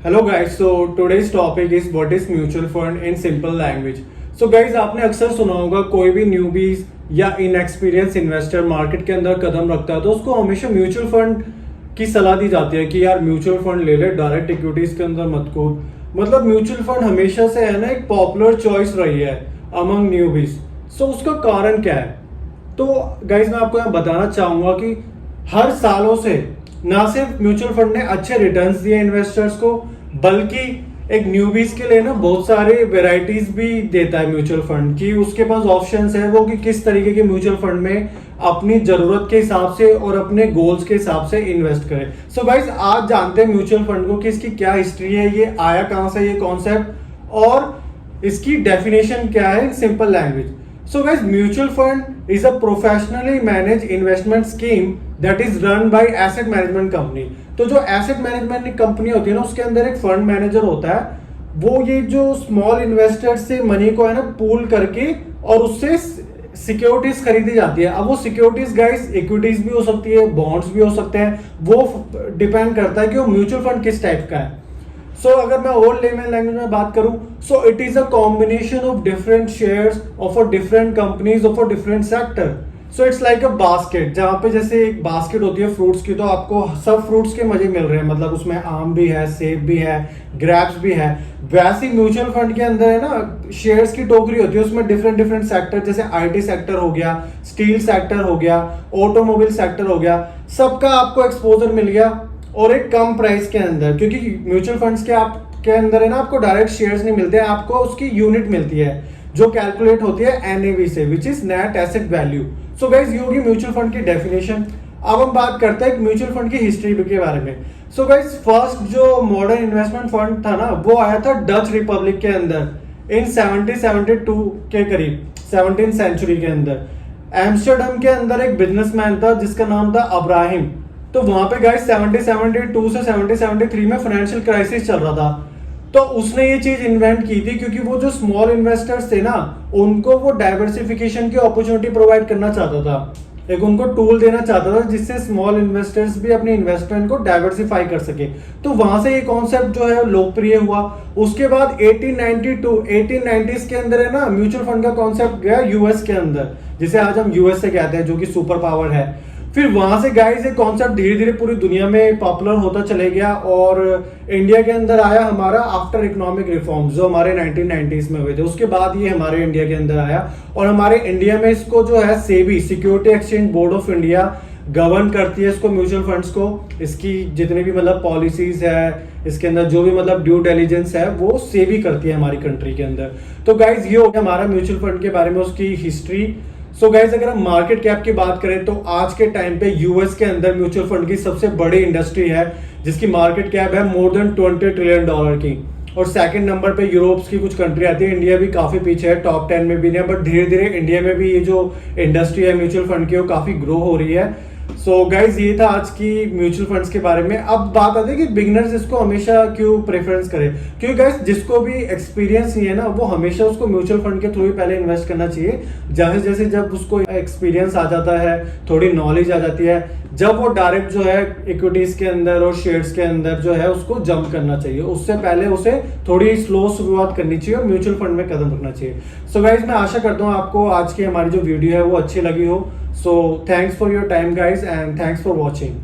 Hello guys, so today's topic is what is mutual fund in simple language. So guys, आपने अक्सर सुना होगा कोई भी न्यूबीज या इनएक्सपीरियंस इन्वेस्टर मार्केट के अंदर कदम रखता है तो उसको हमेशा म्यूचुअल फंड की सलाह दी जाती है कि यार म्यूचुअल फंड ले ले, डायरेक्ट इक्विटीज के अंदर मत कूद। मतलब म्यूचुअल फंड हमेशा से है ना एक पॉपुलर चॉइस रही है अमंग न्यूबीज। सो उसका कारण क्या है? तो गाइस मैं आपको यहाँ बताना चाहूंगा कि हर सालों से ना सिर्फ म्यूचुअल फंड ने अच्छे रिटर्न्स दिए इन्वेस्टर्स को, बल्कि एक न्यूबीज के लिए ना बहुत सारे वेराइटीज भी देता है म्यूचुअल फंड की। उसके पास ऑप्शंस है वो कि किस तरीके के म्यूचुअल फंड में अपनी जरूरत के हिसाब से और अपने गोल्स के हिसाब से इन्वेस्ट करें। सो गाइस, आज जानते हैं म्यूचुअल फंड को कि इसकी क्या हिस्ट्री है, ये आया कहां से ये कॉन्सेप्ट, और इसकी डेफिनेशन क्या है in simple language. So guys, mutual fund is a professionally managed investment scheme that is run by asset management company। तो जो एसेट मैनेजमेंट कंपनी होती है ना, उसके अंदर एक फंड मैनेजर होता है। वो ये जो स्मॉल इन्वेस्टर्स से मनी को है ना पूल करके और उससे सिक्योरिटीज खरीदी जाती है। अब वो सिक्योरिटीज गाइस इक्विटीज भी हो सकती है, बॉन्ड्स भी हो सकते हैं। वो डिपेंड करता है कि वो म्यूचुअल फंड किस टाइप का है। सो अगर मैं और लेमन लैंग्वेज में बात करूं, so it is a combination of different shares of a different companies of a different sector. So it's like a basket, जहां पे जैसे एक बास्केट होती है फ्रूट्स की, तो आपको सब फ्रूट्स के मजे मिल रहे हैं। मतलब उसमें आम भी है, सेब भी है, ग्रेप्स भी है। वैसे म्यूचुअल फंड के अंदर है ना शेयर्स की टोकरी होती है, उसमें डिफरेंट डिफरेंट सेक्टर, जैसे आईटी सेक्टर हो गया, स्टील सेक्टर हो गया, ऑटोमोबाइल सेक्टर हो गया, सबका आपको एक्सपोजर मिल गया और एक कम प्राइस के अंदर। क्योंकि म्यूचुअल फंड्स के आपके अंदर है ना आपको डायरेक्ट शेयर्स नहीं मिलते हैं, आपको उसकी यूनिट मिलती है जो कैलकुलेट होती है एनएवी से, which is net asset value. So guys, ये होगी म्यूचुअल फंड की डेफिनेशन। अब हम बात करते हैं म्यूचुअल फंड की हिस्ट्री के बारे में। सो गाइस, फर्स्ट जो मॉडर्न इन्वेस्टमेंट फंड था ना, वो आया था डच रिपब्लिक के अंदर इन 1772 के करीब, 17th सेंचुरी के अंदर। एम्स्टर्डम के अंदर एक बिजनेसमैन था जिसका नाम था अब्राहिम। तो वहां पे गाइस 1772 से 1773 में फाइनेंशियल क्राइसिस चल रहा था। तो उसने ये चीज इन्वेंट की थी क्योंकि वो जो स्मॉल इन्वेस्टर्स थे ना, उनको वो डाइवर्सिफिकेशन की अपॉर्चुनिटी प्रोवाइड करना चाहता था। एक उनको टूल देना चाहता था जिससे स्मॉल इन्वेस्टर्स भी अपने इन्वेस्टमेंट को डाइवर्सिफाई कर सके। तो वहां से ये कॉन्सेप्ट जो है लोकप्रिय हुआ। उसके बाद 1890s के अंदर है ना म्यूचुअल फंड का कॉन्सेप्ट गया यूएस के अंदर, जिसे आज हम यूएस से कहते हैं, जो कि सुपर पावर है। फिर वहां से गाइस ये कॉन्सेप्ट धीरे धीरे पूरी दुनिया में पॉपुलर होता चले गया और इंडिया के अंदर आया हमारा आफ्टर इकोनॉमिक रिफॉर्म्स जो हमारे 1990s में हुए थे। उसके बाद ये हमारे इंडिया के अंदर आया और हमारे इंडिया में इसको जो है SEBI, security exchange board of India, govern करती है इसको, म्यूचुअल फंड्स को। इसकी जितने भी मतलब पॉलिसीज है, इसके अंदर जो भी मतलब ड्यू डिलिजेंस है, वो सेबी करती है हमारी कंट्री के अंदर। तो गाइज ये हो गया हमारा म्यूचुअल फंड के बारे में उसकी हिस्ट्री। सो गाइज, अगर हम मार्केट कैप की बात करें तो आज के टाइम पे यूएस के अंदर म्यूचुअल फंड की सबसे बड़ी इंडस्ट्री है जिसकी मार्केट कैप है मोर देन $20 ट्रिलियन की। और सेकंड नंबर पे यूरोप्स की कुछ कंट्री आती है। इंडिया भी काफी पीछे है, टॉप 10 में भी नहीं है, बट धीरे धीरे इंडिया में भी ये जो इंडस्ट्री है म्यूचुअल फंड की वो काफी ग्रो हो रही है। सो गाइज, ये था आज की म्यूचुअल फंड्स के बारे में। अब बात आती है कि बिगिनर्स इसको हमेशा क्यों प्रेफरेंस करें, क्योंकि गाइज जिसको भी एक्सपीरियंस नहीं है ना, वो हमेशा उसको म्यूचुअल फंड के थ्रू ही पहले इन्वेस्ट करना चाहिए। जैसे जैसे जब उसको एक्सपीरियंस आ जाता है, थोड़ी नॉलेज आ जाती है, जब वो डायरेक्ट जो है इक्विटीज के अंदर और शेयर्स के अंदर जो है उसको जंप करना चाहिए। उससे पहले उसे थोड़ी स्लो शुरुआत करनी चाहिए और म्यूचुअल फंड में कदम रखना चाहिए। सो गाइज, मैं आशा करता हूँ आपको आज की हमारी जो वीडियो है वो अच्छी लगी हो। So thanks for your time guys and thanks for watching.